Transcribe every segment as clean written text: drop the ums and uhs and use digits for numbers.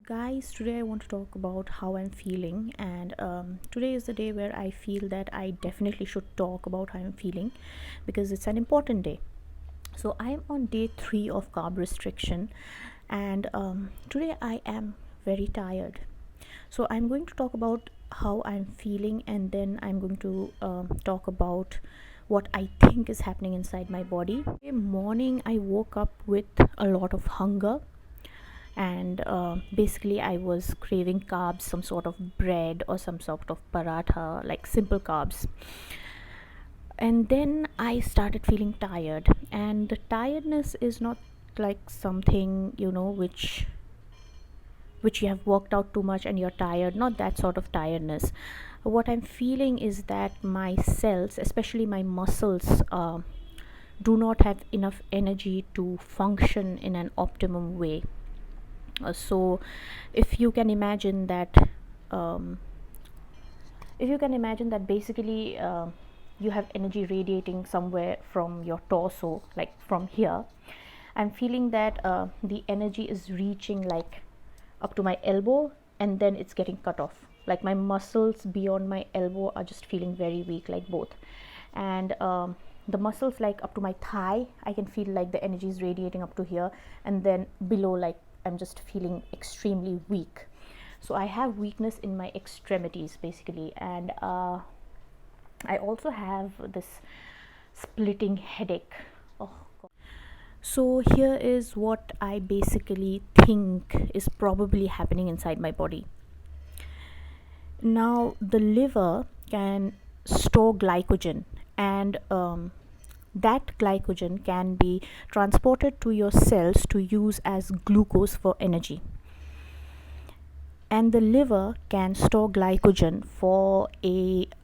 Guys, today I want to talk about how I'm feeling, and today is the day where I feel that I definitely should talk about how I'm feeling because it's an important day. So, I'm on day 3 of carb restriction, and today I am very tired. So, I'm going to talk about how I'm feeling, and then I'm going to talk about what I think is happening inside my body. Today morning, I woke up with a lot of hunger, and basically I was craving carbs, some sort of bread or some sort of paratha, like simple carbs. And then I started feeling tired, and the tiredness is not like something, which you have worked out too much and you're tired, not that sort of tiredness. What I'm feeling is that my cells, especially my muscles, do not have enough energy to function in an optimum way. So if you can imagine that um, basically you have energy radiating somewhere from your torso, like from here. I'm feeling that the energy is reaching like up to my elbow, and then it's getting cut off. Like my muscles beyond my elbow are just feeling very weak, like both. And the muscles like up to my thigh, I can feel like the energy is radiating up to here, and then below, like I'm just feeling extremely weak. So I have weakness in my extremities basically, and I also have this splitting headache. Oh God. So here is what I basically think is probably happening inside my body. Now the liver can store glycogen, and that glycogen can be transported to your cells to use as glucose for energy. And the liver can store glycogen for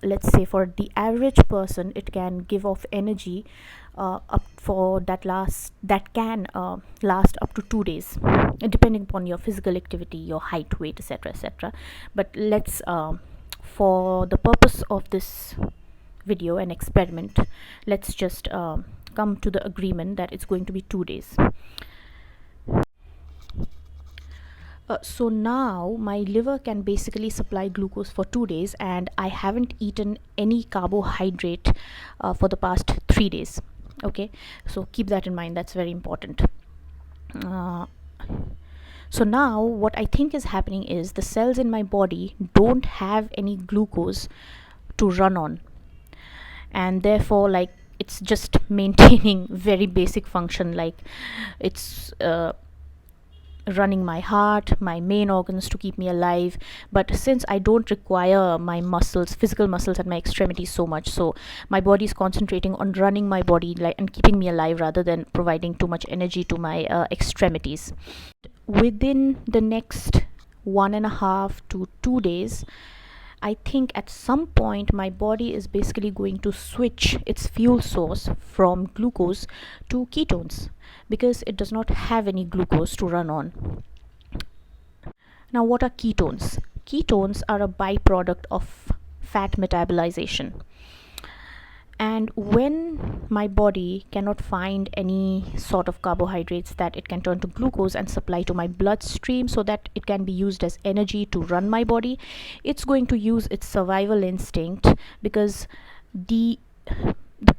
let's say for the average person, it can give off energy up for that can last up to 2 days, depending upon your physical activity, your height, weight, etc., etc. But let's for the purpose of this video and experiment, let's just come to the agreement that it's going to be 2 days. So now my liver can basically supply glucose for 2 days, and I haven't eaten any carbohydrate for the past 3 days. Okay, so keep that in mind, that's very important. Uh, so now what I think is happening is the cells in my body don't have any glucose to run on, and therefore, like, it's just maintaining very basic function, like it's running my heart, my main organs to keep me alive. But since I don't require my muscles, physical muscles at my extremities so much, so my body is concentrating on running my body, like, and keeping me alive rather than providing too much energy to my extremities. Within the next 1.5 to 2 days, I think at some point my body is basically going to switch its fuel source from glucose to ketones, because it does not have any glucose to run on. Now, what are ketones? Ketones are a byproduct of fat metabolization. And when my body cannot find any sort of carbohydrates that it can turn to glucose and supply to my bloodstream so that it can be used as energy to run my body, it's going to use its survival instinct, because the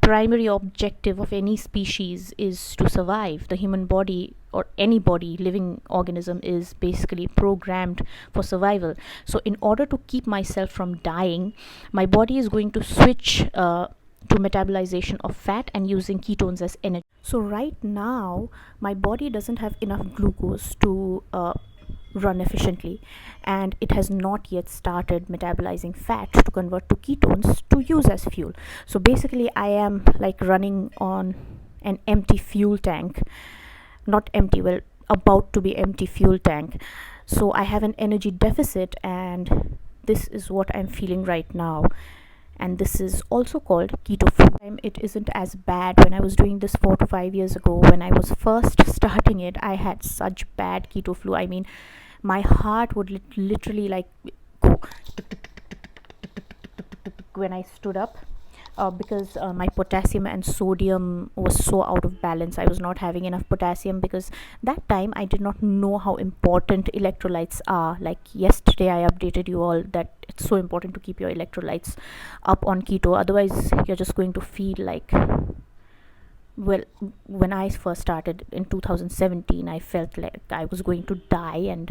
primary objective of any species is to survive. The human body, or any body, living organism, is basically programmed for survival. So in order to keep myself from dying, my body is going to switch to metabolization of fat and using ketones as energy. So right now my body doesn't have enough glucose to run efficiently, and it has not yet started metabolizing fat to convert to ketones to use as fuel. So basically I am like running on an empty fuel tank, not empty, well, about to be empty fuel tank. So I have an energy deficit, and this is what I'm feeling right now. And this is also called keto flu. It isn't as bad. When I was doing this 4 to 5 years ago, when I was first starting it, I had such bad keto flu. I mean, my heart would literally like go when I stood up. because my potassium and sodium was so out of balance. I was not having enough potassium, because that time I did not know how important electrolytes are. Like yesterday I updated you all that it's so important to keep your electrolytes up on keto, otherwise you're just going to feel like, well, when I first started in 2017, I felt like I was going to die, and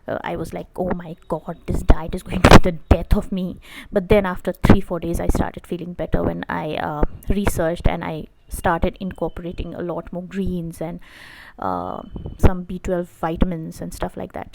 I was like, oh my god, this diet is going to be the death of me. But then after 3 4 days I started feeling better when I researched, and I started incorporating a lot more greens and some B12 vitamins and stuff like that.